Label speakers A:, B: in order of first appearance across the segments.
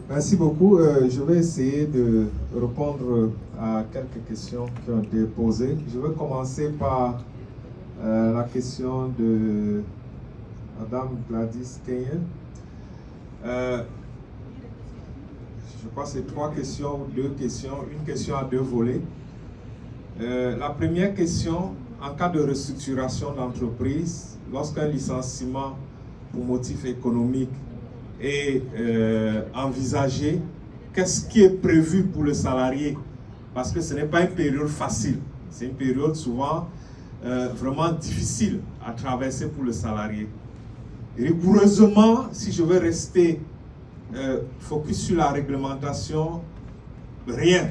A: Merci beaucoup. Je vais essayer de répondre à quelques questions qui ont été posées. Je vais commencer par la question de Madame Gladys Kenyon. Je crois que c'est 3 questions ou 2 questions, une question à 2 volets. La première question, en cas de restructuration d'entreprise, lorsqu'un licenciement pour motif économique est envisagé, qu'est-ce qui est prévu pour le salarié? Parce que ce n'est pas une période facile, c'est une période souvent vraiment difficile à traverser pour le salarié. Rigoureusement, si je veux rester focus sur la réglementation, rien.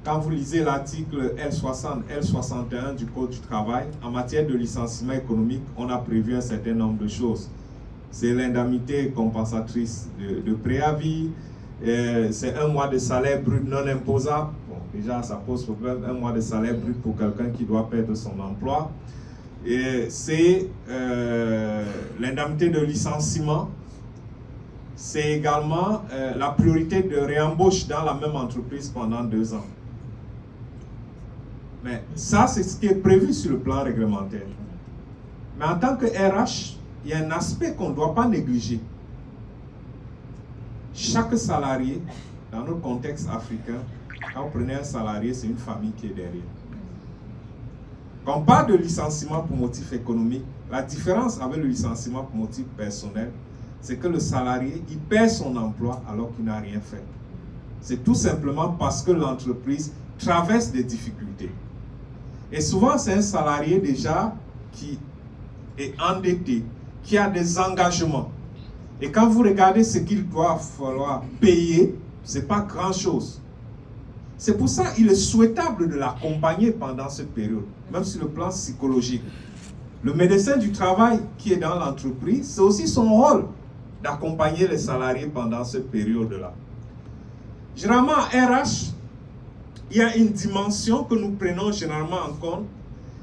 A: Quand vous lisez l'article L60, L61 du Code du travail, en matière de licenciement économique, on a prévu un certain nombre de choses. C'est l'indemnité compensatrice de préavis, c'est 1 mois de salaire brut non imposable. Bon, déjà, ça pose problème, 1 mois de salaire brut pour quelqu'un qui doit perdre son emploi. Et c'est l'indemnité de licenciement. C'est également la priorité de réembauche dans la même entreprise pendant 2 ans. Mais ça, c'est ce qui est prévu sur le plan réglementaire. Mais en tant que RH, il y a un aspect qu'on ne doit pas négliger. Chaque salarié, dans notre contexte africain, quand vous prenez un salarié, c'est une famille qui est derrière. Quand on parle de licenciement pour motif économique, la différence avec le licenciement pour motif personnel, c'est que le salarié, il perd son emploi alors qu'il n'a rien fait. C'est tout simplement parce que l'entreprise traverse des difficultés. Et souvent, c'est un salarié déjà qui est endetté, qui a des engagements. Et quand vous regardez ce qu'il doit falloir payer, ce n'est pas grand-chose. C'est pour ça qu'il est souhaitable de l'accompagner pendant cette période, même sur le plan psychologique. Le médecin du travail qui est dans l'entreprise, c'est aussi son rôle d'accompagner les salariés pendant cette période-là. Généralement, en RH, il y a une dimension que nous prenons généralement en compte,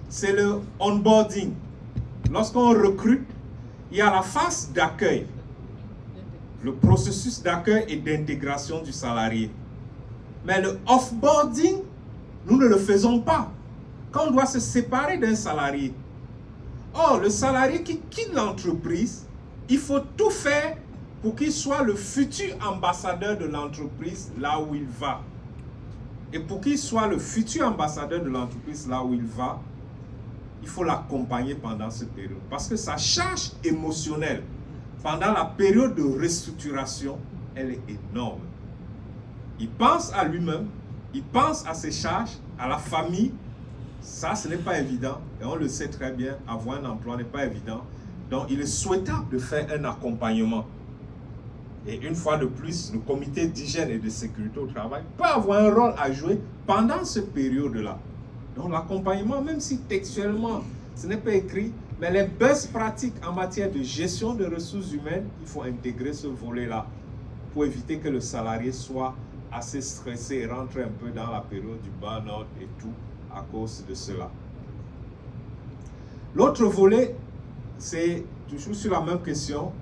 A: c'est le onboarding. Lorsqu'on recrute, il y a la phase d'accueil, le processus d'accueil et d'intégration du salarié. Mais le offboarding, nous ne le faisons pas. Quand on doit se séparer d'un salarié. Or, le salarié qui quitte l'entreprise, il faut tout faire pour qu'il soit le futur ambassadeur de l'entreprise là où il va. Et pour qu'il soit le futur ambassadeur de l'entreprise là où il va, il faut l'accompagner pendant cette période. Parce que sa charge émotionnelle, pendant la période de restructuration, elle est énorme. Il pense à lui-même, il pense à ses charges, à la famille. Ça, ce n'est pas évident. Et on le sait très bien, avoir un emploi n'est pas évident. Donc, il est souhaitable de faire un accompagnement. Et une fois de plus, le comité d'hygiène et de sécurité au travail peut avoir un rôle à jouer pendant cette période-là. Donc, l'accompagnement, même si textuellement, ce n'est pas écrit, mais les best pratiques en matière de gestion de ressources humaines, il faut intégrer ce volet-là pour éviter que le salarié soit assez stressé et rentre un peu dans la période du burn-out et tout à cause de cela. L'autre volet, c'est toujours sur la même question.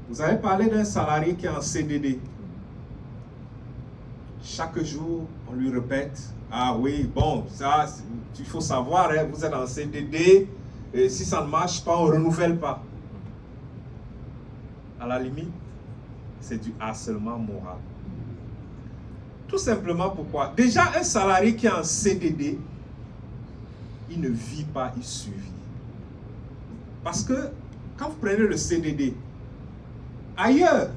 A: Vous avez parlé d'un salarié qui est en CDD. Chaque jour, on lui répète, ah oui, bon, ça, il faut savoir, hein, vous êtes en CDD, et si ça ne marche pas, on ne renouvelle pas. À la limite, c'est du harcèlement moral. Tout simplement pourquoi? Déjà, un salarié qui est en CDD, il ne vit pas, il survit. Parce que quand vous prenez le CDD, ailleurs,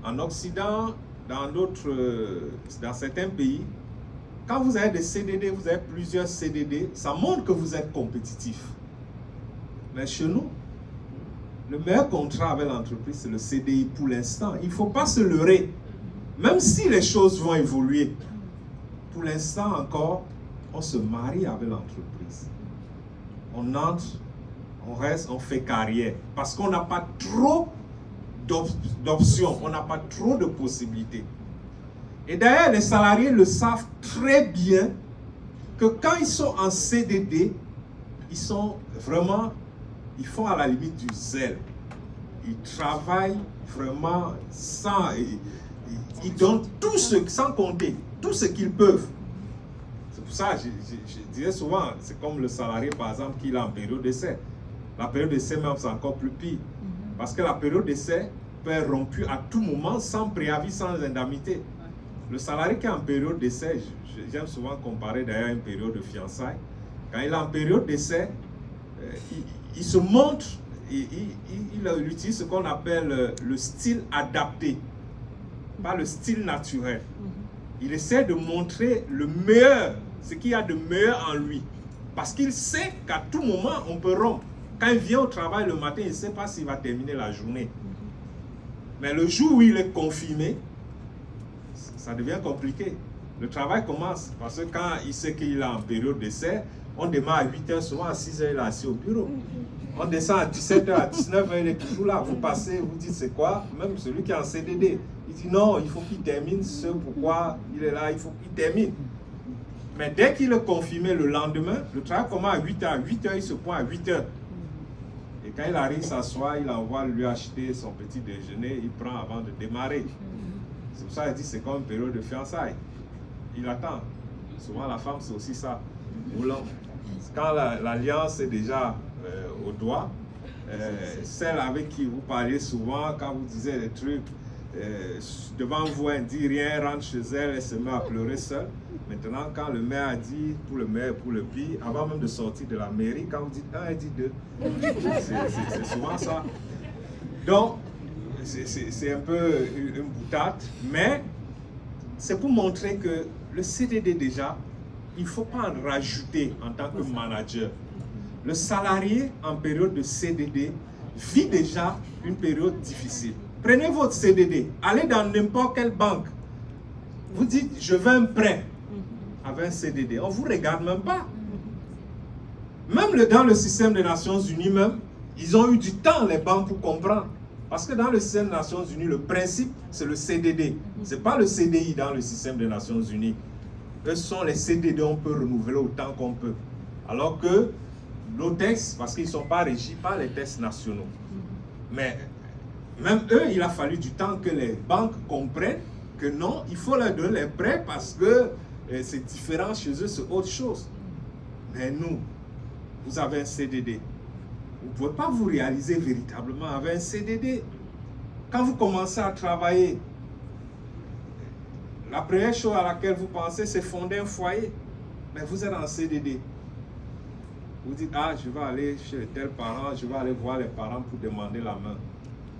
A: en Occident, dans certains pays, quand vous avez des CDD, vous avez plusieurs CDD, ça montre que vous êtes compétitif. Mais chez nous, le meilleur contrat avec l'entreprise, c'est le CDI pour l'instant. Il ne faut pas se leurrer. Même si les choses vont évoluer, pour l'instant encore, on se marie avec l'entreprise. On entre, on reste, on fait carrière. Parce qu'on n'a pas trop d'options, on n'a pas trop de possibilités. Et d'ailleurs, les salariés le savent très bien que quand ils sont en CDD, ils sont vraiment, ils font à la limite du zèle. Ils travaillent vraiment sans... ils donnent tout ce, sans compter, tout ce qu'ils peuvent. C'est pour ça que je disais souvent, c'est comme le salarié par exemple qui est en période d'essai. La période d'essai même c'est encore plus pire. Parce que la période d'essai peut être rompue à tout moment sans préavis, sans indemnité. Le salarié qui est en période d'essai, j'aime souvent comparer d'ailleurs à une période de fiançailles. Quand il est en période d'essai, il se montre, il utilise ce qu'on appelle le style adapté, pas le style naturel. Il essaie de montrer le meilleur, ce qu'il y a de meilleur en lui. Parce qu'il sait qu'à tout moment, on peut rompre. Quand il vient au travail le matin, il ne sait pas s'il va terminer la journée. Mais le jour où il est confirmé, ça devient compliqué. Le travail commence parce que quand il sait qu'il est en période d'essai, on démarre à 8h, souvent à 6h, il est assis au bureau. On descend à 17h, à 19h, il est toujours là. Vous passez, vous dites c'est quoi? Même celui qui est en CDD, il dit non, il faut qu'il termine ce pourquoi il est là, il faut qu'il termine. Mais dès qu'il est confirmé le lendemain, le travail commence à 8h. À 8h, il se pointe à 8h. Et quand il arrive s'asseoir, il envoie lui acheter son petit déjeuner, il prend avant de démarrer. C'est pour ça qu'il dit c'est comme une période de fiançailles. Il attend. Souvent la femme c'est aussi ça. Quand l'alliance est déjà au doigt, celle avec qui vous parliez souvent, quand vous disiez des trucs, devant vous elle ne dit rien, rentre chez elle, elle se met à pleurer seule. Maintenant quand le maire a dit pour le maire, pour le pire, avant même de sortir de la mairie, quand vous dites un, elle dit deux. C'est souvent ça. Donc, c'est un peu une boutade, mais c'est pour montrer que le CDD déjà, il ne faut pas en rajouter en tant que manager. Le salarié en période de CDD vit déjà une période difficile. Prenez votre CDD, allez dans n'importe quelle banque. Vous dites, je veux un prêt avec un CDD. On ne vous regarde même pas. Même dans le système des Nations Unies, même, ils ont eu du temps, les banques, pour comprendre. Parce que dans le système des Nations Unies, le principe, c'est le CDD. Ce n'est pas le CDI dans le système des Nations Unies. Eux sont les CDD, on peut renouveler autant qu'on peut. Alors que nos textes, parce qu'ils ne sont pas régis par les textes nationaux. Mais même eux, il a fallu du temps que les banques comprennent que non, il faut leur donner les prêts parce que c'est différent chez eux, c'est autre chose. Mais nous, vous avez un CDD. Vous ne pouvez pas vous réaliser véritablement avec un CDD. Quand vous commencez à travailler, la première chose à laquelle vous pensez, c'est fonder un foyer. Mais vous êtes en CDD. Vous dites, ah, je vais aller chez tel parent, je vais aller voir les parents pour demander la main.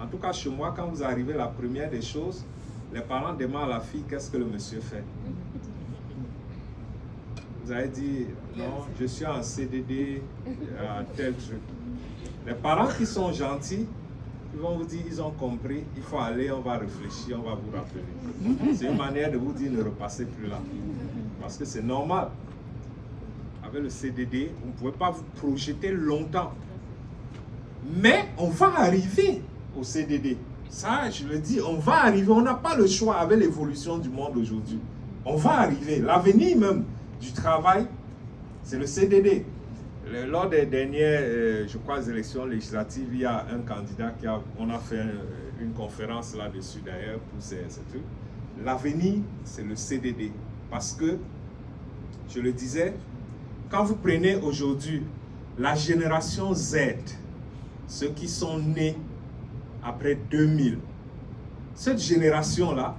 A: En tout cas, chez moi, quand vous arrivez, la première des choses, les parents demandent à la fille, qu'est-ce que le monsieur fait? Vous avez dit, non, je suis en CDD, tel truc. Les parents qui sont gentils, ils vont vous dire, ils ont compris, il faut aller, on va réfléchir, on va vous rappeler. C'est une manière de vous dire, ne repassez plus là. Parce que c'est normal. Avec le CDD, vous ne pouvez pas vous projeter longtemps. Mais on va arriver au CDD. Ça, je le dis, on va arriver. On n'a pas le choix avec l'évolution du monde aujourd'hui. On va arriver. L'avenir même du travail, c'est le CDD. Lors des dernières, je crois, élections législatives, il y a un candidat on a fait une conférence là-dessus d'ailleurs pour ces trucs. L'avenir, c'est le CDD. Parce que, je le disais, quand vous prenez aujourd'hui la génération Z, ceux qui sont nés après 2000, cette génération-là,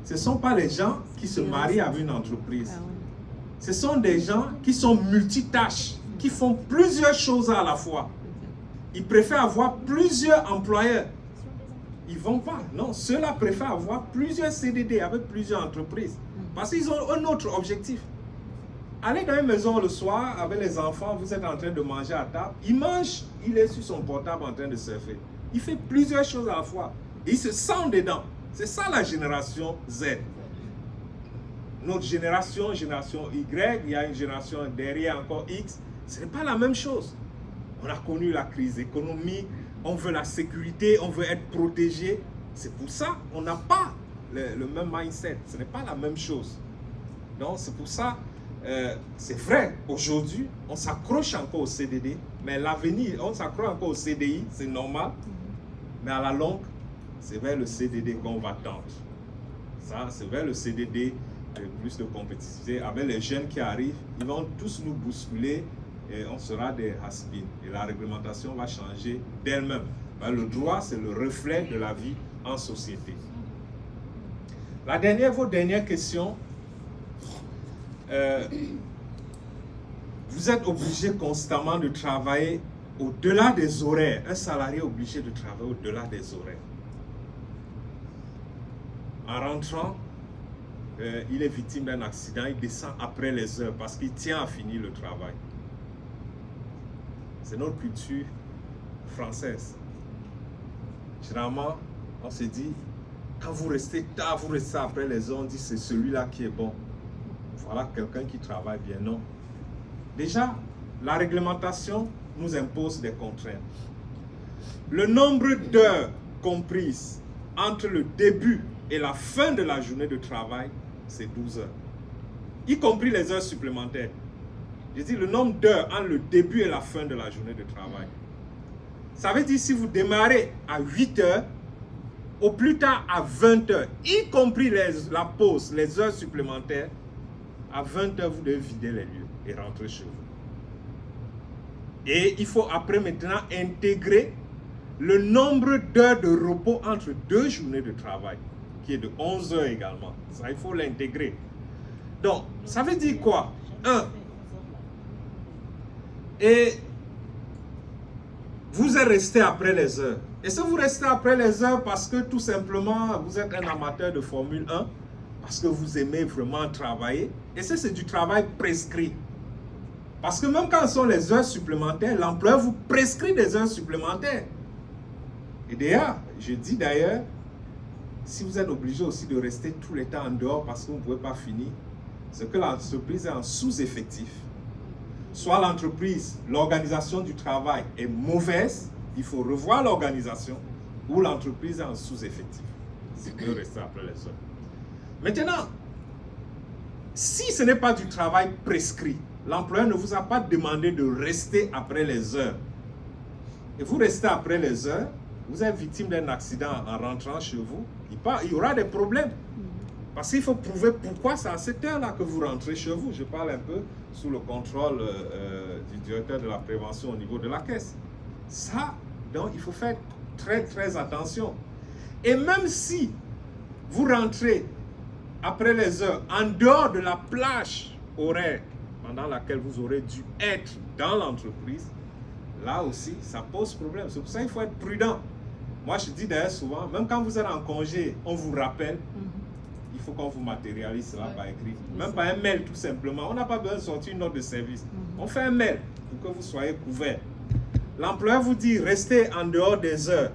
A: ce ne sont pas les gens qui se marient avec une entreprise. Ce sont des gens qui sont multitâches, qui font plusieurs choses à la fois. Ils préfèrent avoir plusieurs employeurs. Ils ne vont pas. Non, ceux-là préfèrent avoir plusieurs CDD avec plusieurs entreprises. Parce qu'ils ont un autre objectif. Allez dans une maison le soir avec les enfants, vous êtes en train de manger à table. Il mange, il est sur son portable en train de surfer. Il fait plusieurs choses à la fois. Et il se sent dedans. C'est ça la génération Z. Notre génération, génération Y, il y a une génération derrière encore X. Ce n'est pas la même chose. On a connu la crise économique, on veut la sécurité, on veut être protégé. C'est pour ça qu'on n'a pas le même mindset. Ce n'est pas la même chose. Donc c'est pour ça, c'est vrai, aujourd'hui, on s'accroche encore au CDD, mais l'avenir, on s'accroche encore au CDI, c'est normal. Mais à la longue, c'est vers le CDD qu'on va tendre. Ça, c'est vers le CDD, plus de compétitivité. Avec les jeunes qui arrivent, ils vont tous nous bousculer et on sera des has-been. Et la réglementation va changer d'elle-même. Le droit, c'est le reflet de la vie en société. Vos dernières questions. Vous êtes obligé constamment de travailler au-delà des horaires. Un salarié est obligé de travailler au-delà des horaires. En rentrant, il est victime d'un accident, il descend après les heures parce qu'il tient à finir le travail. C'est notre culture française. Généralement, on se dit, quand vous restez tard, vous restez après les heures, on dit c'est celui-là qui est bon. Voilà quelqu'un qui travaille bien. Non. Déjà, la réglementation nous impose des contraintes. Le nombre d'heures comprises entre le début et la fin de la journée de travail, c'est 12 heures. Y compris les heures supplémentaires. Je dis le nombre d'heures entre le début et la fin de la journée de travail. Ça veut dire si vous démarrez à 8 heures, au plus tard à 20 heures, y compris la pause, les heures supplémentaires, à 20 heures, vous devez vider les lieux et rentrer chez vous. Et il faut après maintenant intégrer le nombre d'heures de repos entre deux journées de travail, qui est de 11 heures également. Ça, il faut l'intégrer. Donc, ça veut dire quoi? 1. Et vous êtes resté après les heures. Et si vous restez après les heures parce que tout simplement vous êtes un amateur de Formule 1, parce que vous aimez vraiment travailler, et ça c'est du travail prescrit. Parce que même quand ce sont les heures supplémentaires, l'employeur vous prescrit des heures supplémentaires. Et d'ailleurs, je dis d'ailleurs, si vous êtes obligé aussi de rester tout le temps en dehors parce que vous ne pouvez pas finir, c'est que l'entreprise est en sous-effectif. Soit l'entreprise, l'organisation du travail est mauvaise, il faut revoir l'organisation, ou l'entreprise est en sous-effectif. C'est de rester après les heures. Maintenant, si ce n'est pas du travail prescrit, l'employeur ne vous a pas demandé de rester après les heures, et vous restez après les heures, vous êtes victime d'un accident en rentrant chez vous, il y aura des problèmes. Parce qu'il faut prouver pourquoi c'est à cette heure-là que vous rentrez chez vous. Je parle un peu sous le contrôle du directeur de la prévention au niveau de la caisse. Ça, donc, il faut faire très, très attention. Et même si vous rentrez après les heures, en dehors de la plage horaire pendant laquelle vous aurez dû être dans l'entreprise, là aussi, ça pose problème. C'est pour ça qu'il faut être prudent. Moi, je dis d'ailleurs souvent, même quand vous êtes en congé, on vous rappelle, il faut qu'on vous matérialise cela par écrit. Même par un mail, tout simplement. On n'a pas besoin de sortir une note de service. On fait un mail pour que vous soyez couverts. L'employeur vous dit, restez en dehors des heures.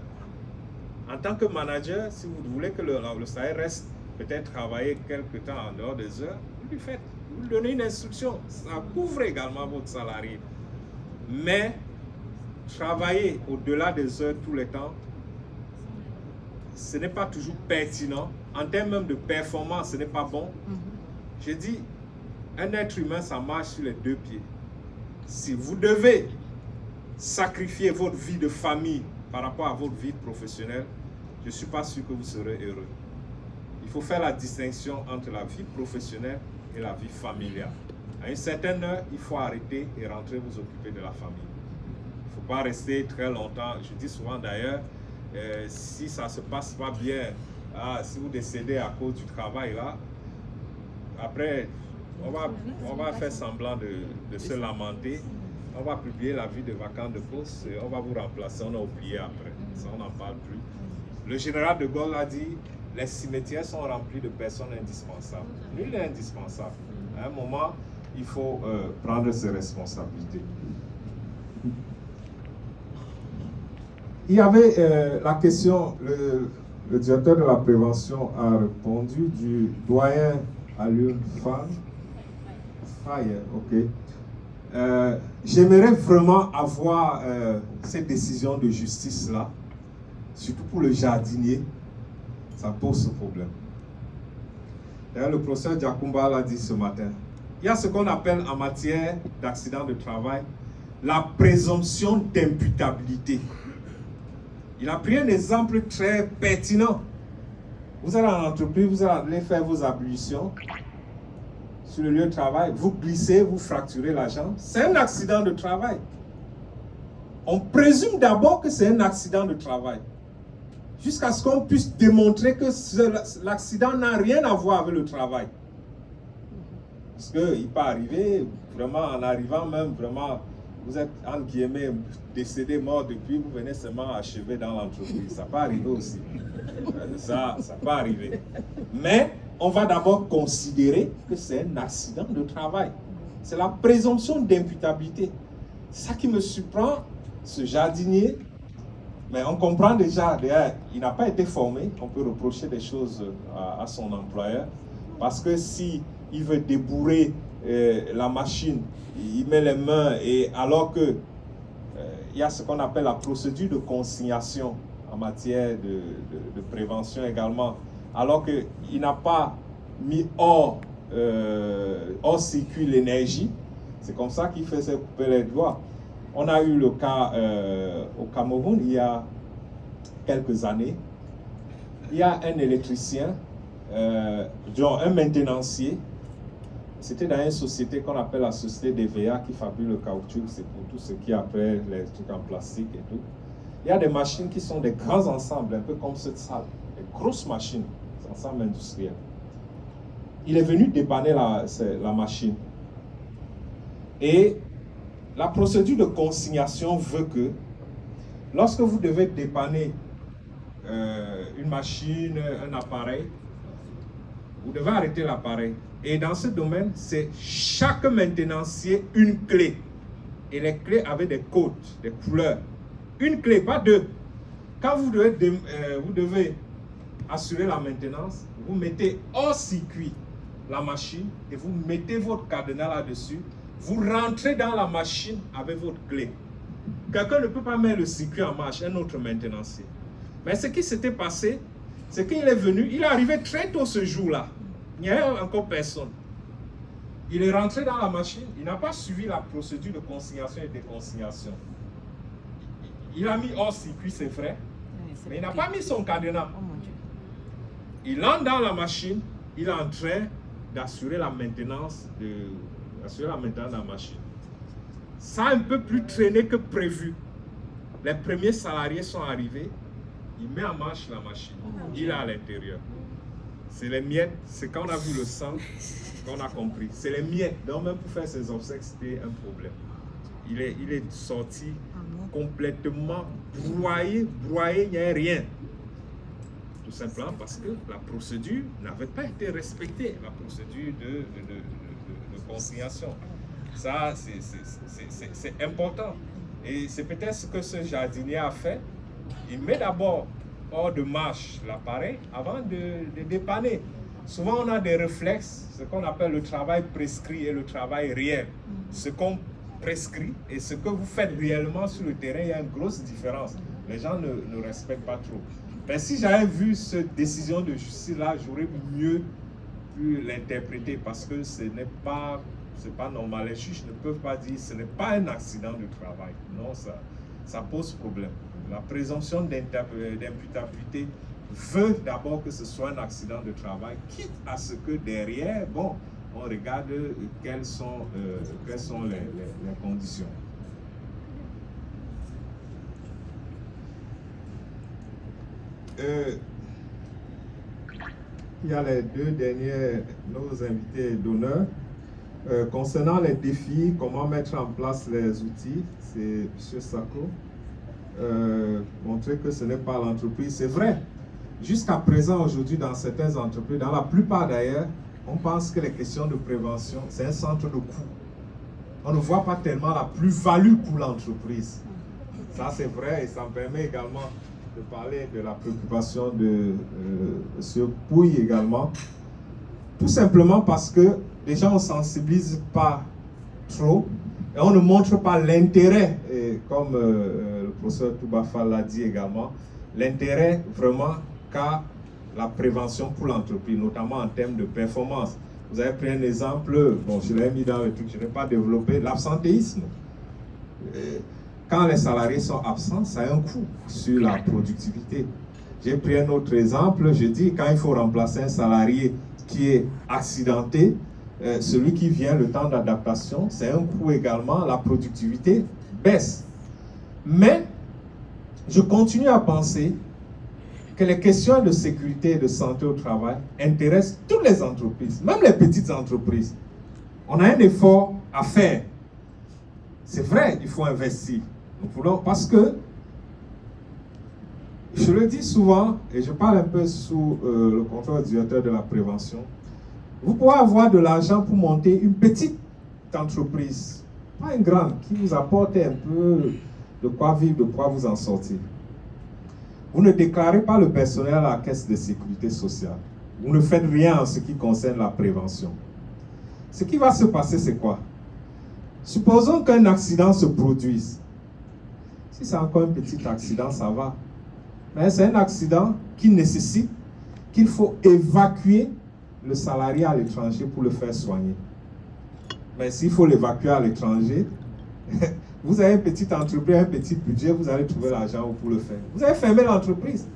A: En tant que manager, si vous voulez que le salarié reste peut-être travailler quelque temps en dehors des heures, vous lui faites, vous lui donnez une instruction. Ça couvre également votre salarié. Mais travailler au-delà des heures tout le temps, ce n'est pas toujours pertinent. En termes même de performance, ce n'est pas bon. Je dis, un être humain, ça marche sur les deux pieds. Si vous devez sacrifier votre vie de famille par rapport à votre vie professionnelle, je ne suis pas sûr que vous serez heureux. Il faut faire la distinction entre la vie professionnelle et la vie familiale. À une certaine heure, il faut arrêter et rentrer vous occuper de la famille. Il ne faut pas rester très longtemps. Je dis souvent d'ailleurs, si ça ne se passe pas bien, si vous décédez à cause du travail là, après on va faire semblant de se lamenter, on va publier la vie de vacances de poste et on va vous remplacer, on a oublié après, ça on n'en parle plus. Le général de Gaulle a dit, les cimetières sont remplis de personnes indispensables. Nul n'est indispensable. À un moment, il faut prendre ses responsabilités. Il y avait la question, le directeur de la prévention a répondu, du doyen Alioune Faye, ok. J'aimerais vraiment avoir cette décision de justice-là, surtout pour le jardinier, ça pose ce problème. D'ailleurs, le professeur Diakoumba l'a dit ce matin. Il y a ce qu'on appelle en matière d'accident de travail la présomption d'imputabilité. Il a pris un exemple très pertinent. Vous allez en entreprise, vous allez faire vos ablutions sur le lieu de travail, vous glissez, vous fracturez la jambe, c'est un accident de travail. On présume d'abord que c'est un accident de travail, jusqu'à ce qu'on puisse démontrer que l'accident n'a rien à voir avec le travail. Parce qu'il peut arriver, vraiment, en arrivant même, vraiment, vous êtes, en guillemets, décédé, mort depuis, vous venez seulement achever dans l'entreprise. Ça peut arriver aussi. Ça peut arriver. Mais on va d'abord considérer que c'est un accident de travail. C'est la présomption d'imputabilité. C'est ça qui me surprend, ce jardinier. Mais on comprend déjà, d'ailleurs, il n'a pas été formé. On peut reprocher des choses à son employeur. Parce que si il veut débourrer la machine, il met les mains, et alors que il y a ce qu'on appelle la procédure de consignation en matière de prévention également, alors qu'il n'a pas mis hors circuit l'énergie, c'est comme ça qu'il fait se couper les doigts. On a eu le cas au Cameroun il y a quelques années. Il y a un électricien, un maintenancier. C'était dans une société qu'on appelle la société d'EVA qui fabrique le caoutchouc, c'est pour tout ce qui est après les trucs en plastique et tout. Il y a des machines qui sont des grands ensembles, un peu comme cette salle, des grosses machines, des ensembles industriels. Il est venu dépanner la machine. Et la procédure de consignation veut que lorsque vous devez dépanner une machine, un appareil, vous devez arrêter l'appareil. Et dans ce domaine, c'est chaque maintenancier une clé. Et les clés avaient des codes, des couleurs. Une clé, pas deux. Quand vous devez assurer la maintenance, vous mettez hors circuit la machine et vous mettez votre cadenas là-dessus. Vous rentrez dans la machine avec votre clé. Quelqu'un ne peut pas mettre le circuit en marche, un autre maintenancier. Mais ce qui s'était passé, c'est qu'il est venu, il est arrivé très tôt ce jour-là. Il n'y avait encore personne. Il est rentré dans la machine, il n'a pas suivi la procédure de consignation et déconsignation. Il a mis hors circuit, c'est vrai, mais il n'a pas mis son cadenas.
B: Oh mon Dieu.
A: Il entre dans la machine, il est en train d'assurer la maintenance de la machine. Ça a un peu plus traîné que prévu. Les premiers salariés sont arrivés, il met en marche la machine, il est à l'intérieur. C'est les miettes, c'est quand on a vu le sang qu'on a compris. C'est les miettes, donc même pour faire ses obsèques, c'était un problème. Il est sorti complètement broyé, il n'y avait rien. Tout simplement parce que la procédure n'avait pas été respectée, la procédure de consignation. Ça, c'est important. Et c'est peut-être ce que ce jardinier a fait. Il met d'abord hors de marche l'appareil avant de dépanner. Souvent, on a des réflexes, ce qu'on appelle le travail prescrit et le travail réel. Ce qu'on prescrit et ce que vous faites réellement sur le terrain, il y a une grosse différence. Les gens ne respectent pas trop. Mais si j'avais vu cette décision de justice-là, j'aurais mieux pu l'interpréter parce que ce n'est pas normal. Les juges ne peuvent pas dire que ce n'est pas un accident de travail. Non, ça pose problème. La présomption d'imputabilité veut d'abord que ce soit un accident de travail, quitte à ce que derrière, on regarde quelles sont les conditions. Il y a les deux derniers, nos invités d'honneur. Concernant les défis, comment mettre en place les outils, c'est M. Sako. Montrer que ce n'est pas l'entreprise. C'est vrai, jusqu'à présent, aujourd'hui, dans certaines entreprises, dans la plupart d'ailleurs, on pense que les questions de prévention, c'est un centre de coût. On ne voit pas tellement la plus-value pour l'entreprise. Ça, c'est vrai, et ça me permet également de parler de la préoccupation de M. Pouille également. Tout simplement parce que les gens ne sensibilisent pas trop et on ne montre pas l'intérêt, comme le professeur Toubafa l'a dit également, l'intérêt vraiment qu'a la prévention pour l'entreprise, notamment en termes de performance. Vous avez pris un exemple, je l'ai mis dans le truc, je n'ai pas développé, l'absentéisme. Quand les salariés sont absents, ça a un coût sur la productivité. J'ai pris un autre exemple, je dis quand il faut remplacer un salarié qui est accidenté, celui qui vient le temps d'adaptation, c'est un coût également, la productivité baisse. Mais je continue à penser que les questions de sécurité et de santé au travail intéressent toutes les entreprises, même les petites entreprises. On a un effort à faire. C'est vrai, il faut investir. Nous voulons, parce que, je le dis souvent, et je parle un peu sous le contrôle du directeur de la prévention, vous pouvez avoir de l'argent pour monter une petite entreprise, pas une grande, qui vous apporte un peu de quoi vivre, de quoi vous en sortir. Vous ne déclarez pas le personnel à la caisse de sécurité sociale. Vous ne faites rien en ce qui concerne la prévention. Ce qui va se passer, c'est quoi? Supposons qu'un accident se produise. Si c'est encore un petit accident, ça va. Mais c'est un accident qui nécessite qu'il faut évacuer le salarié à l'étranger pour le faire soigner. Mais s'il faut l'évacuer à l'étranger, vous avez une petite entreprise, un petit budget, vous allez trouver l'argent pour le faire. Vous avez fermé l'entreprise.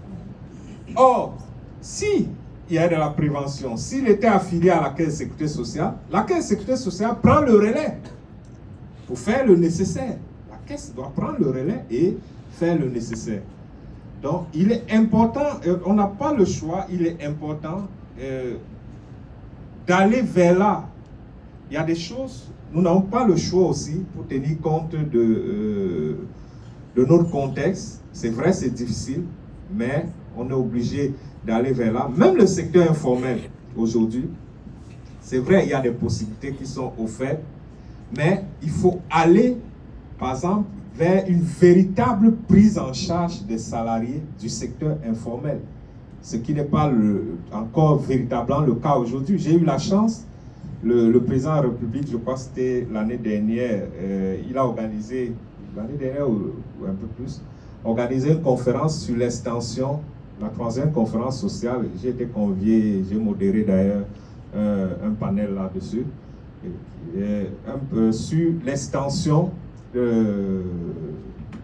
A: Or, si il y a de la prévention, s'il était affilié à la caisse de sécurité sociale, la caisse de sécurité sociale prend le relais pour faire le nécessaire. La caisse doit prendre le relais et faire le nécessaire. Donc, il est important, on n'a pas le choix, il est important d'aller vers là. Il y a des choses, nous n'avons pas le choix aussi pour tenir compte de notre contexte. C'est vrai, c'est difficile, mais on est obligé d'aller vers là. Même le secteur informel, aujourd'hui, c'est vrai, il y a des possibilités qui sont offertes, mais il faut aller, par exemple, vers une véritable prise en charge des salariés du secteur informel. Ce qui n'est pas encore véritablement le cas aujourd'hui. J'ai eu la chance, le président de la République, je crois que c'était l'année dernière, il a organisé, l'année dernière ou un peu plus, organisé une conférence sur l'extension, la 3e conférence sociale. J'ai été convié, j'ai modéré d'ailleurs un panel là-dessus, sur l'extension de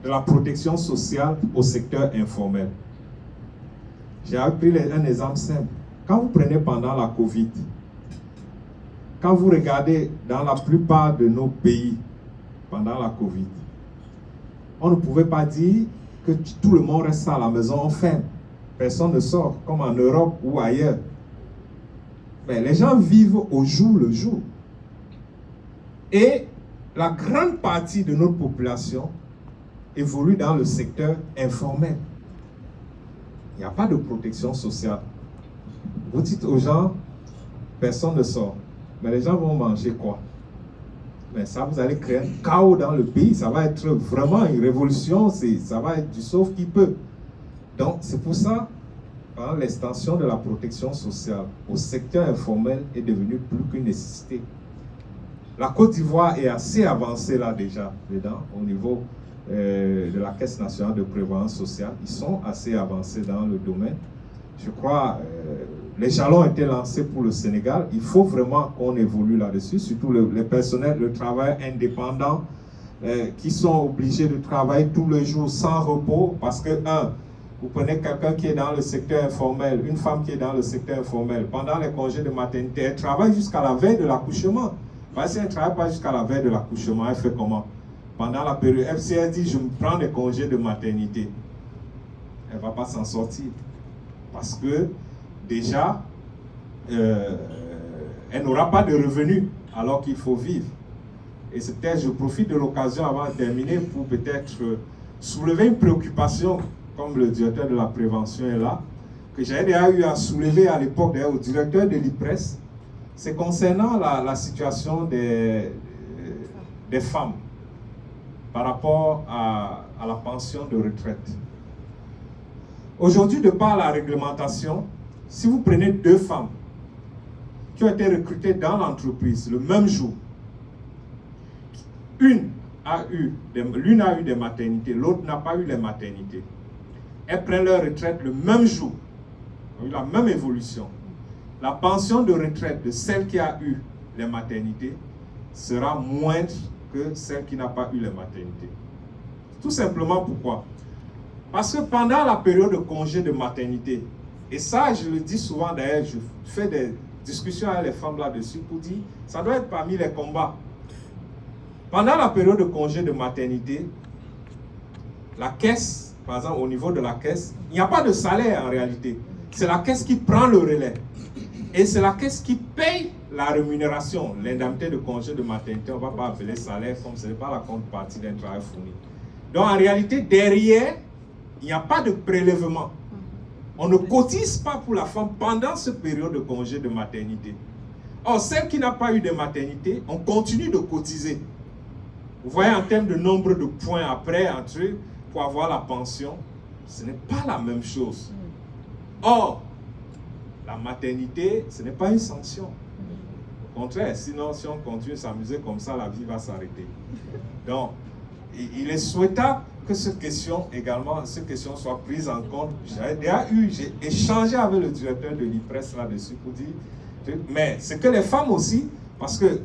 A: la protection sociale au secteur informel. J'ai pris un exemple simple. Quand vous prenez pendant la Covid, quand vous regardez dans la plupart de nos pays pendant la Covid, on ne pouvait pas dire que tout le monde reste à la maison, on ferme. Personne ne sort, comme en Europe ou ailleurs. Mais les gens vivent au jour le jour. Et la grande partie de notre population évolue dans le secteur informel. Il n'y a pas de protection sociale. Vous dites aux gens, personne ne sort. Mais les gens vont manger quoi? Mais ça, vous allez créer un chaos dans le pays. Ça va être vraiment une révolution. Ça va être du sauve qui peut. Donc, c'est pour ça que l'extension de la protection sociale au secteur informel est devenue plus qu'une nécessité. La Côte d'Ivoire est assez avancée là déjà, dedans, au niveau de la Caisse nationale de prévoyance sociale. Ils sont assez avancés dans le domaine. Je crois les jalons ont été lancés pour le Sénégal. Il faut vraiment qu'on évolue là-dessus, surtout les personnels, le travail indépendant, qui sont obligés de travailler tous les jours sans repos, parce que, vous prenez quelqu'un qui est dans le secteur informel, une femme qui est dans le secteur informel, pendant les congés de maternité, elle travaille jusqu'à la veille de l'accouchement. Si elle ne travaille pas jusqu'à la veille de l'accouchement, elle fait comment? Pendant la période, si elle dit, je me prends des congés de maternité, elle ne va pas s'en sortir. Parce que, déjà, elle n'aura pas de revenus alors qu'il faut vivre. Et c'est peut-être, je profite de l'occasion avant de terminer pour peut-être soulever une préoccupation, comme le directeur de la prévention est là, que j'avais déjà eu à soulever à l'époque d'ailleurs au directeur de l'IPRES. C'est concernant la situation des femmes par rapport à la pension de retraite. Aujourd'hui, de par la réglementation, si vous prenez 2 femmes qui ont été recrutées dans l'entreprise le même jour, l'une a eu des maternités, l'autre n'a pas eu les maternités. Elles prennent leur retraite le même jour, la même évolution. La pension de retraite de celle qui a eu les maternités sera moindre que celle qui n'a pas eu les maternités. Tout simplement pourquoi? Parce que pendant la période de congé de maternité, et ça, je le dis souvent d'ailleurs, je fais des discussions avec les femmes là-dessus pour dire, ça doit être parmi les combats. Pendant la période de congé de maternité, la caisse, par exemple, au niveau de la caisse, il n'y a pas de salaire en réalité. C'est la caisse qui prend le relais. Et c'est la caisse qui paye la rémunération, l'indemnité de congé de maternité. On ne va pas appeler salaire comme ce n'est pas la contrepartie d'un travail fourni. Donc en réalité, derrière, il n'y a pas de prélèvement. On ne cotise pas pour la femme pendant cette période de congé de maternité. Or, celle qui n'a pas eu de maternité, on continue de cotiser. Vous voyez, en termes de nombre de points après, entre eux, pour avoir la pension, ce n'est pas la même chose. Or, la maternité, ce n'est pas une sanction. Au contraire, sinon, si on continue à s'amuser comme ça, la vie va s'arrêter. Donc, il est souhaitable que cette question soit prise en compte. J'ai échangé avec le directeur de l'IPRES là-dessus pour dire, mais c'est que les femmes aussi, parce que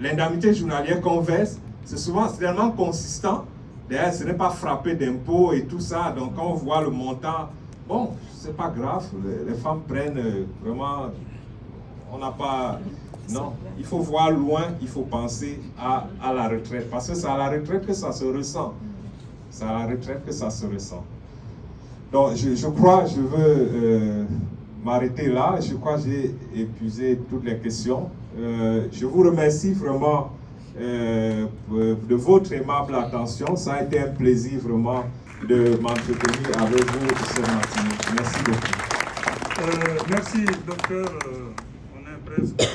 A: l'indemnité journalière qu'on verse, c'est souvent tellement consistant. D'ailleurs, ce n'est pas frappé d'impôts et tout ça. Donc, quand on voit le montant, bon, c'est pas grave. Les femmes prennent vraiment. On n'a pas. Non, il faut voir loin, il faut penser à la retraite. Parce que c'est à la retraite que ça se ressent. C'est à la retraite que ça se ressent. Donc, je crois, je veux m'arrêter là. Je crois que j'ai épuisé toutes les questions. Je vous remercie vraiment de votre aimable attention. Ça a été un plaisir vraiment de m'entretenir avec vous ce matin. Merci beaucoup.
B: Merci, docteur. On est presque.